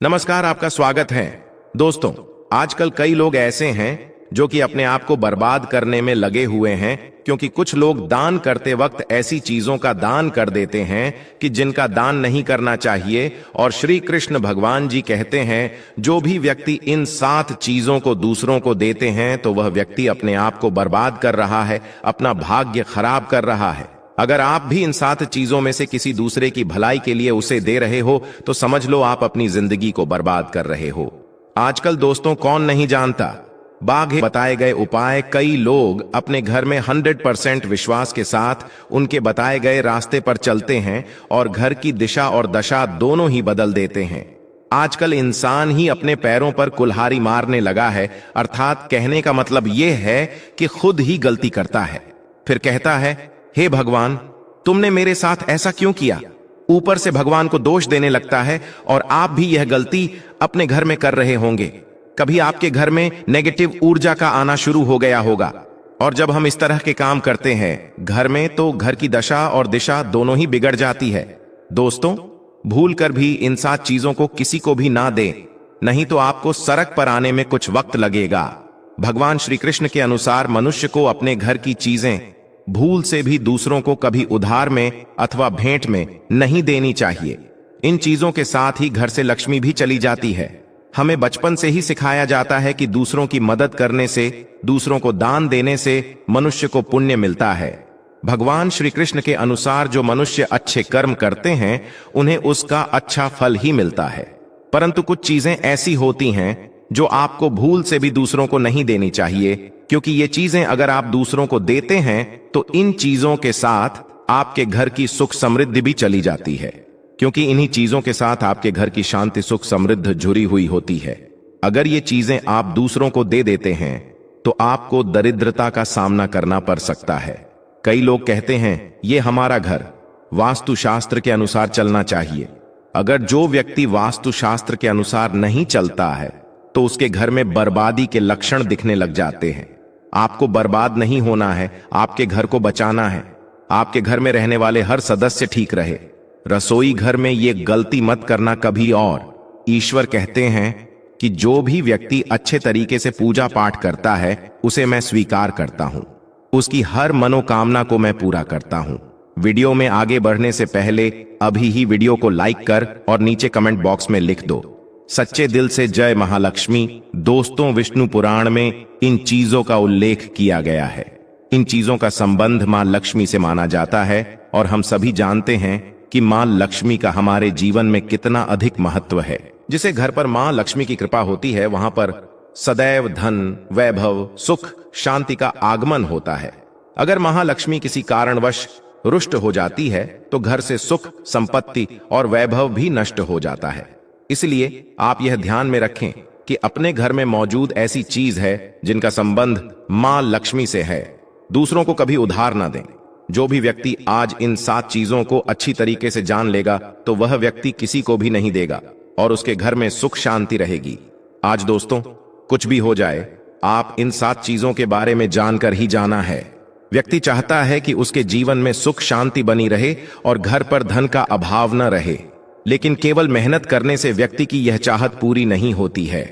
नमस्कार, आपका स्वागत है। दोस्तों, आजकल कई लोग ऐसे हैं जो कि अपने आप को बर्बाद करने में लगे हुए हैं, क्योंकि कुछ लोग दान करते वक्त ऐसी चीजों का दान कर देते हैं कि जिनका दान नहीं करना चाहिए। और श्री कृष्ण भगवान जी कहते हैं, जो भी व्यक्ति इन 7 चीजों को दूसरों को देते हैं तो वह व्यक्ति अपने आप को बर्बाद कर रहा है, अपना भाग्य खराब कर रहा है। अगर आप भी इन 7 चीजों में से किसी दूसरे की भलाई के लिए उसे दे रहे हो तो समझ लो आप अपनी जिंदगी को बर्बाद कर रहे हो। आजकल दोस्तों, कौन नहीं जानता, बाघ बताए गए उपाय कई लोग अपने घर में 100% विश्वास के साथ उनके बताए गए रास्ते पर चलते हैं और घर की दिशा और दशा दोनों ही बदल देते हैं। आजकल इंसान ही अपने पैरों पर कुल्हाड़ी मारने लगा है, अर्थात कहने का मतलब यह है कि खुद ही गलती करता है, फिर कहता है, हे भगवान, तुमने मेरे साथ ऐसा क्यों किया। ऊपर से भगवान को दोष देने लगता है और आप भी यह गलती अपने घर में कर रहे होंगे। कभी आपके घर में नेगेटिव ऊर्जा का आना शुरू हो गया होगा, और जब हम इस तरह के काम करते हैं घर में तो घर की दशा और दिशा दोनों ही बिगड़ जाती है। दोस्तों, भूल कर भी इन 7 चीजों को किसी को भी ना दें, नहीं तो आपको सड़क पर आने में कुछ वक्त लगेगा। भगवान श्री कृष्ण के अनुसार मनुष्य को अपने घर की चीजें भूल से भी दूसरों को कभी उधार में अथवा भेंट में नहीं देनी चाहिए। इन चीजों के साथ ही घर से लक्ष्मी भी चली जाती है। हमें बचपन से ही सिखाया जाता है कि दूसरों की मदद करने से, दूसरों को दान देने से मनुष्य को पुण्य मिलता है। भगवान श्री कृष्ण के अनुसार जो मनुष्य अच्छे कर्म करते हैं उन्हें उसका अच्छा फल ही मिलता है, परंतु कुछ चीजें ऐसी होती हैं जो आपको भूल से भी दूसरों को नहीं देनी चाहिए, क्योंकि ये चीजें अगर आप दूसरों को देते हैं तो इन चीजों के साथ आपके घर की सुख समृद्धि भी चली जाती है, क्योंकि इन्हीं चीजों के साथ आपके घर की शांति सुख समृद्ध जुड़ी हुई होती है। अगर ये चीजें आप दूसरों को दे देते हैं तो आपको दरिद्रता का सामना करना पड़ सकता है। कई लोग कहते हैं, ये हमारा घर वास्तुशास्त्र के अनुसार चलना चाहिए। अगर जो व्यक्ति वास्तुशास्त्र के अनुसार नहीं चलता है तो उसके घर में बर्बादी के लक्षण दिखने लग जाते हैं। आपको बर्बाद नहीं होना है, आपके घर को बचाना है। आपके घर में रहने वाले हर सदस्य ठीक रहे। रसोई घर में ये गलती मत करना कभी। और ईश्वर कहते हैं कि जो भी व्यक्ति अच्छे तरीके से पूजा पाठ करता है उसे मैं स्वीकार करता हूं, उसकी हर मनोकामना को मैं पूरा करता हूं। वीडियो में आगे बढ़ने से पहले अभी ही वीडियो को लाइक कर और नीचे कमेंट बॉक्स में लिख दो, सच्चे दिल से जय महालक्ष्मी। दोस्तों, विष्णु पुराण में इन चीजों का उल्लेख किया गया है। इन चीजों का संबंध मां लक्ष्मी से माना जाता है और हम सभी जानते हैं कि मां लक्ष्मी का हमारे जीवन में कितना अधिक महत्व है। जिसे घर पर मां लक्ष्मी की कृपा होती है वहां पर सदैव धन, वैभव, सुख, शांति का आगमन होता है। अगर महालक्ष्मी किसी कारणवश रुष्ट हो जाती है तो घर से सुख, संपत्ति और वैभव भी नष्ट हो जाता है। इसलिए आप यह ध्यान में रखें कि अपने घर में मौजूद ऐसी चीज है जिनका संबंध मां लक्ष्मी से है। दूसरों को कभी उधार ना दें। जो भी व्यक्ति आज इन 7 चीजों को अच्छी तरीके से जान लेगा तो वह व्यक्ति किसी को भी नहीं देगा और उसके घर में सुख शांति रहेगी। आज दोस्तों, कुछ भी हो जाए, आप इन 7 चीजों के बारे में जानकर ही जाना है। व्यक्ति चाहता है कि उसके जीवन में सुख शांति बनी रहे और घर पर धन का अभाव न रहे, लेकिन केवल मेहनत करने से व्यक्ति की यह चाहत पूरी नहीं होती है।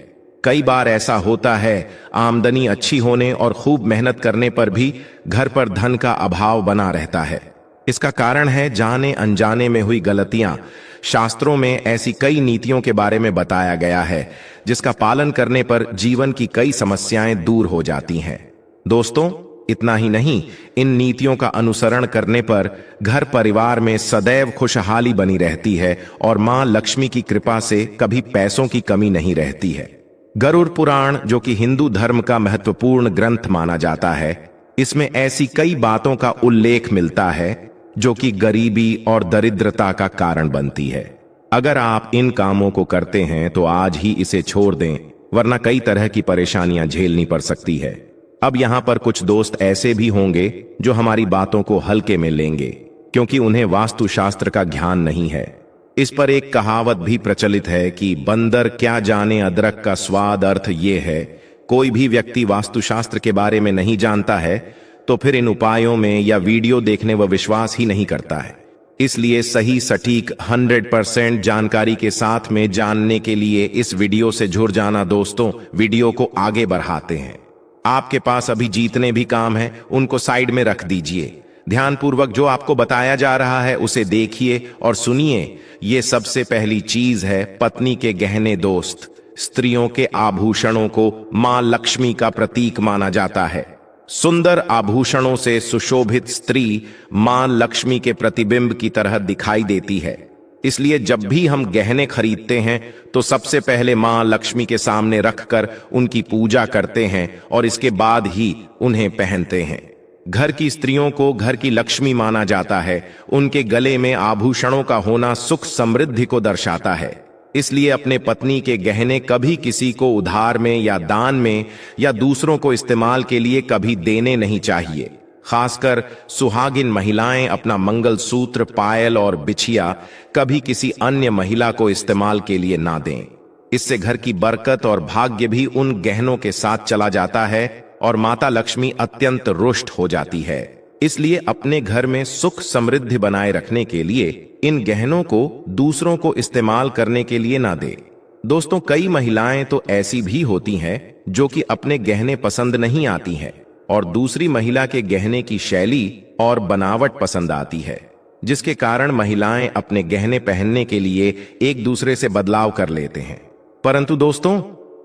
कई बार ऐसा होता है, आमदनी अच्छी होने और खूब मेहनत करने पर भी घर पर धन का अभाव बना रहता है। इसका कारण है जाने अनजाने में हुई गलतियां। शास्त्रों में ऐसी कई नीतियों के बारे में बताया गया है जिसका पालन करने पर जीवन की कई समस्याएं दूर हो जाती हैं। दोस्तों, इतना ही नहीं, इन नीतियों का अनुसरण करने पर घर परिवार में सदैव खुशहाली बनी रहती है और मां लक्ष्मी की कृपा से कभी पैसों की कमी नहीं रहती है। गरुड़ पुराण, जो कि हिंदू धर्म का महत्वपूर्ण ग्रंथ माना जाता है, इसमें ऐसी कई बातों का उल्लेख मिलता है जो कि गरीबी और दरिद्रता का कारण बनती है। अगर आप इन कामों को करते हैं तो आज ही इसे छोड़ दें, वरना कई तरह की परेशानियां झेलनी पड़ सकती है। अब यहां पर कुछ दोस्त ऐसे भी होंगे जो हमारी बातों को हल्के में लेंगे, क्योंकि उन्हें वास्तुशास्त्र का ज्ञान नहीं है। इस पर एक कहावत भी प्रचलित है कि बंदर क्या जाने अदरक का स्वाद। अर्थ ये है, कोई भी व्यक्ति वास्तुशास्त्र के बारे में नहीं जानता है तो फिर इन उपायों में या वीडियो देखने व विश्वास ही नहीं करता है। इसलिए सही सटीक 100% जानकारी के साथ में जानने के लिए इस वीडियो से जुड़ जाना दोस्तों। वीडियो को आगे बढ़ाते हैं। आपके पास अभी जितने भी काम हैं उनको साइड में रख दीजिए। ध्यानपूर्वक जो आपको बताया जा रहा है उसे देखिए और सुनिए। ये सबसे पहली चीज है पत्नी के गहने दोस्त। स्त्रियों के आभूषणों को मां लक्ष्मी का प्रतीक माना जाता है। सुंदर आभूषणों से सुशोभित स्त्री मां लक्ष्मी के प्रतिबिंब की तरह दिखाई देती है। इसलिए जब भी हम गहने खरीदते हैं तो सबसे पहले मां लक्ष्मी के सामने रखकर उनकी पूजा करते हैं और इसके बाद ही उन्हें पहनते हैं। घर की स्त्रियों को घर की लक्ष्मी माना जाता है। उनके गले में आभूषणों का होना सुख समृद्धि को दर्शाता है। इसलिए अपने पत्नी के गहने कभी किसी को उधार में या दान में या दूसरों को इस्तेमाल के लिए कभी देने नहीं चाहिए। खासकर सुहागिन महिलाएं अपना मंगलसूत्र, पायल और बिछिया कभी किसी अन्य महिला को इस्तेमाल के लिए ना दें। इससे घर की बरकत और भाग्य भी उन गहनों के साथ चला जाता है और माता लक्ष्मी अत्यंत रुष्ट हो जाती है। इसलिए अपने घर में सुख समृद्धि बनाए रखने के लिए इन गहनों को दूसरों को इस्तेमाल करने के लिए ना दे। दोस्तों, कई महिलाएं तो ऐसी भी होती हैं जो कि अपने गहने पसंद नहीं आती हैं और दूसरी महिला के गहने की शैली और बनावट पसंद आती है, जिसके कारण महिलाएं अपने गहने पहनने के लिए एक दूसरे से बदलाव कर लेते हैं। परंतु दोस्तों,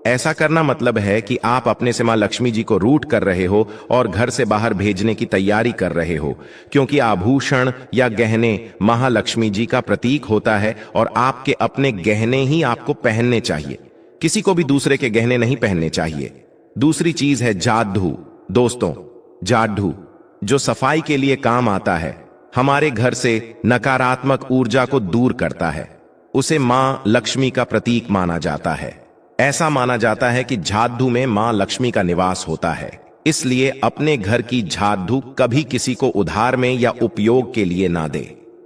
ऐसा करना मतलब है कि आप अपने से मां लक्ष्मी जी को रूठ कर रहे हो और घर से बाहर भेजने की तैयारी कर रहे हो, क्योंकि आभूषण या गहने महालक्ष्मी जी का प्रतीक होता है और आपके अपने गहने ही आपको पहनने चाहिए। किसी को भी दूसरे के गहने नहीं पहनने चाहिए। दूसरी चीज है जादू। दोस्तों, जादू जो सफाई के लिए काम आता है, हमारे घर से नकारात्मक ऊर्जा को दूर करता है, उसे मां लक्ष्मी का प्रतीक माना जाता है। ऐसा माना जाता है कि झाड़ू में मां लक्ष्मी का निवास होता है। इसलिए अपने घर की झाड़ू कभी किसी को उधार में या उपयोग के लिए ना दे।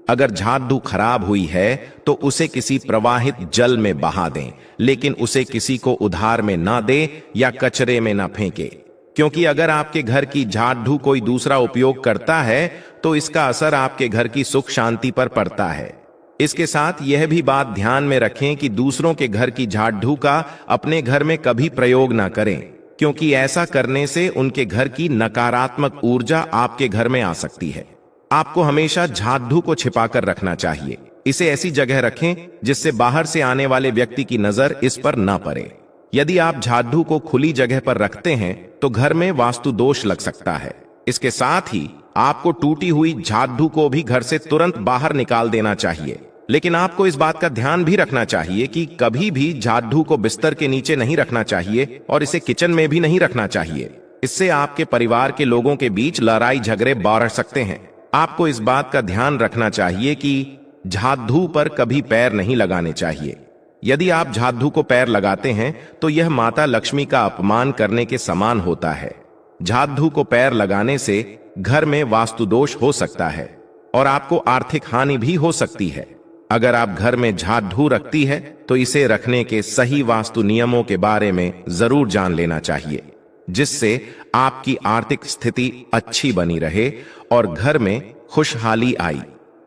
अगर झाड़ू खराब हुई है तो उसे किसी प्रवाहित जल में बहा दें, लेकिन उसे किसी को उधार में ना दे या कचरे में ना फेंके, क्योंकि अगर आपके घर की झाड़ू कोई दूसरा उपयोग करता है तो इसका असर आपके घर की सुख शांति पर पड़ता है। इसके साथ यह भी बात ध्यान में रखें कि दूसरों के घर की झाड़ू का अपने घर में कभी प्रयोग ना करें, क्योंकि ऐसा करने से उनके घर की नकारात्मक ऊर्जा आपके घर में आ सकती है। आपको हमेशा झाड़ू को छिपाकर रखना चाहिए। इसे ऐसी जगह रखें जिससे बाहर से आने वाले व्यक्ति की नजर इस पर ना पड़े। यदि आप झाड़ू को खुली जगह पर रखते हैं तो घर में वास्तु दोष लग सकता है। इसके साथ ही आपको टूटी हुई झाड़ू को भी घर से तुरंत बाहर निकाल देना चाहिए। लेकिन आपको इस बात का ध्यान भी रखना चाहिए कि कभी भी झाड़ू को बिस्तर के नीचे नहीं रखना चाहिए और इसे किचन में भी नहीं रखना चाहिए। इससे आपके परिवार के लोगों के बीच लड़ाई झगड़े बढ़ सकते हैं। आपको इस बात का ध्यान रखना चाहिए कि झाड़ू पर कभी पैर नहीं लगाने चाहिए। यदि आप झाड़ू को पैर लगाते हैं तो यह माता लक्ष्मी का अपमान करने के समान होता है। झाड़ू को पैर लगाने से घर में वास्तु दोष हो सकता है और आपको आर्थिक हानि भी हो सकती है। अगर आप घर में झाड़ू रखती है तो इसे रखने के सही वास्तु नियमों के बारे में जरूर जान लेना चाहिए, जिससे आपकी आर्थिक स्थिति अच्छी बनी रहे और घर में खुशहाली आई।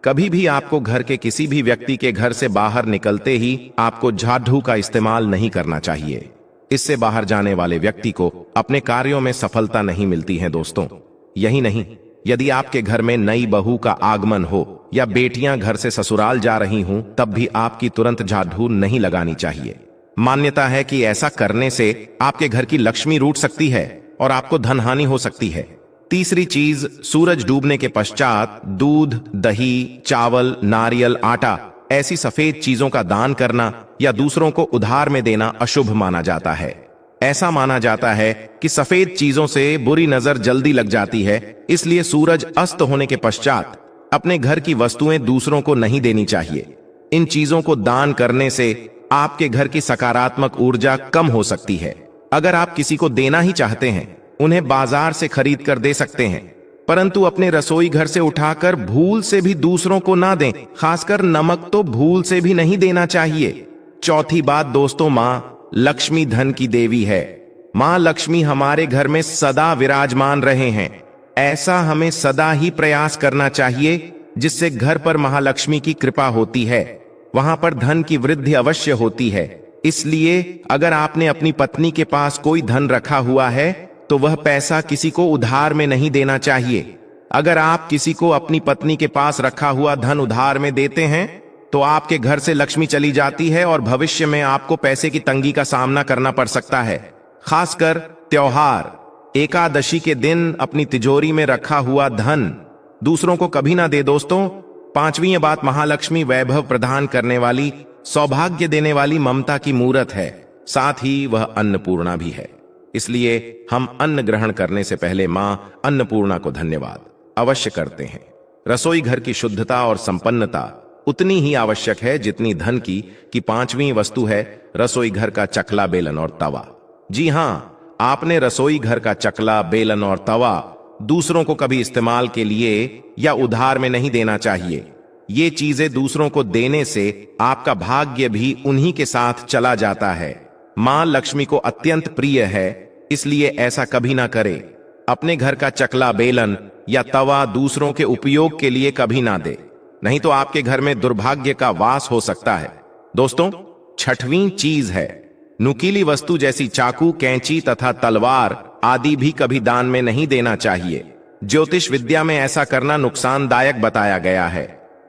कभी भी आपको घर के किसी भी व्यक्ति के घर से बाहर निकलते ही आपको झाड़ू का इस्तेमाल नहीं करना चाहिए। इससे बाहर जाने वाले व्यक्ति को अपने कार्यों में सफलता नहीं मिलती है। दोस्तों, यही नहीं, यदि आपके घर में नई बहू का आगमन हो या बेटियां घर से ससुराल जा रही हूं, तब भी आपकी तुरंत झाड़ू नहीं लगानी चाहिए। मान्यता है कि ऐसा करने से आपके घर की लक्ष्मी रूठ सकती है और आपको धन हानि हो सकती है। तीसरी चीज, सूरज डूबने के पश्चात दूध, दही, चावल, नारियल, आटा ऐसी सफेद चीजों का दान करना या दूसरों को उधार में देना अशुभ माना जाता है। ऐसा माना जाता है कि सफेद चीजों से बुरी नजर जल्दी लग जाती है, इसलिए सूरज अस्त होने के पश्चात अपने घर की वस्तुएं दूसरों को नहीं देनी चाहिए। इन चीजों को दान करने से आपके घर की सकारात्मक ऊर्जा कम हो सकती है। अगर आप किसी को देना ही चाहते हैं, उन्हें बाजार से खरीद कर दे सकते हैं, परंतु अपने रसोई घर से उठाकर भूल से भी दूसरों को ना दें। खासकर नमक तो भूल से भी नहीं देना चाहिए। चौथी बात दोस्तों, मां लक्ष्मी धन की देवी है। मां लक्ष्मी हमारे घर में सदा विराजमान रहे हैं। ऐसा हमें सदा ही प्रयास करना चाहिए जिससे घर पर महालक्ष्मी की कृपा होती है, वहां पर धन की वृद्धि अवश्य होती है। इसलिए अगर आपने अपनी पत्नी के पास कोई धन रखा हुआ है तो वह पैसा किसी को उधार में नहीं देना चाहिए। अगर आप किसी को अपनी पत्नी के पास रखा हुआ धन उधार में देते हैं तो आपके घर से लक्ष्मी चली जाती है और भविष्य में आपको पैसे की तंगी का सामना करना पड़ सकता है। खासकर त्योहार एकादशी के दिन अपनी तिजोरी में रखा हुआ धन दूसरों को कभी ना दे दोस्तों। पांचवी बात, महालक्ष्मी वैभव प्रदान करने वाली, सौभाग्य देने वाली ममता की मूरत है, साथ ही वह अन्नपूर्णा भी है। इसलिए हम अन्न ग्रहण करने से पहले मां अन्नपूर्णा को धन्यवाद अवश्य करते हैं। रसोई घर की शुद्धता और संपन्नता उतनी ही आवश्यक है जितनी धन की पांचवी वस्तु है रसोई घर का चकला, बेलन और तवा। जी हां, आपने रसोई घर का चकला, बेलन और तवा दूसरों को कभी इस्तेमाल के लिए या उधार में नहीं देना चाहिए। ये चीजें दूसरों को देने से आपका भाग्य भी उन्हीं के साथ चला जाता है। मां लक्ष्मी को अत्यंत प्रिय है, इसलिए ऐसा कभी ना करे। अपने घर का चकला, बेलन या तवा दूसरों के उपयोग के लिए कभी ना दे, नहीं तो आपके घर में दुर्भाग्य का वास हो सकता है। दोस्तों, छठवीं चीज है नुकीली वस्तु जैसी चाकू, कैंची तथा तलवार आदि भी कभी दान में नहीं देना चाहिए। ज्योतिष विद्या में ऐसा करना नुकसानदायक बताया गया है।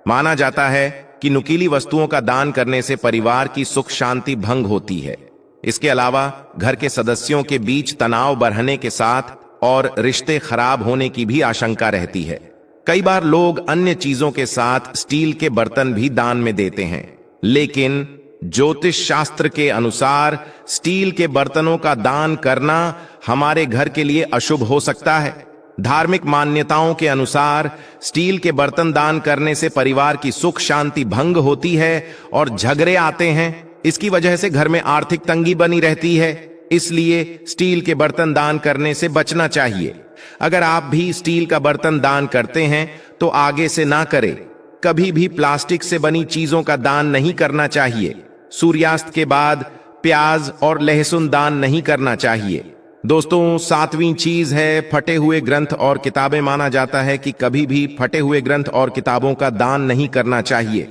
माना जाता है कि नुकीली वस्तुओं का दान करने से परिवार की सुख शांति भंग होती है। इसके अलावा घर के सदस्यों के बीच तनाव बढ़ने के साथ और रिश्ते खराब होने की भी आशंका रहती है। कई बार लोग अन्य चीजों के साथ स्टील के बर्तन भी दान में देते हैं, लेकिन ज्योतिष शास्त्र के अनुसार स्टील के बर्तनों का दान करना हमारे घर के लिए अशुभ हो सकता है। धार्मिक मान्यताओं के अनुसार स्टील के बर्तन दान करने से परिवार की सुख शांति भंग होती है और झगड़े आते हैं। इसकी वजह से घर में आर्थिक तंगी बनी रहती है। इसलिए स्टील के बर्तन दान करने से बचना चाहिए। अगर आप भी स्टील का बर्तन दान करते हैं तो आगे से ना करें। कभी भी प्लास्टिक से बनी चीजों का दान नहीं करना चाहिए। सूर्यास्त के बाद प्याज और लहसुन दान नहीं करना चाहिए। दोस्तों, सातवीं चीज है फटे हुए ग्रंथ और किताबें। माना जाता है कि कभी भी फटे हुए ग्रंथ और किताबों का दान नहीं करना चाहिए।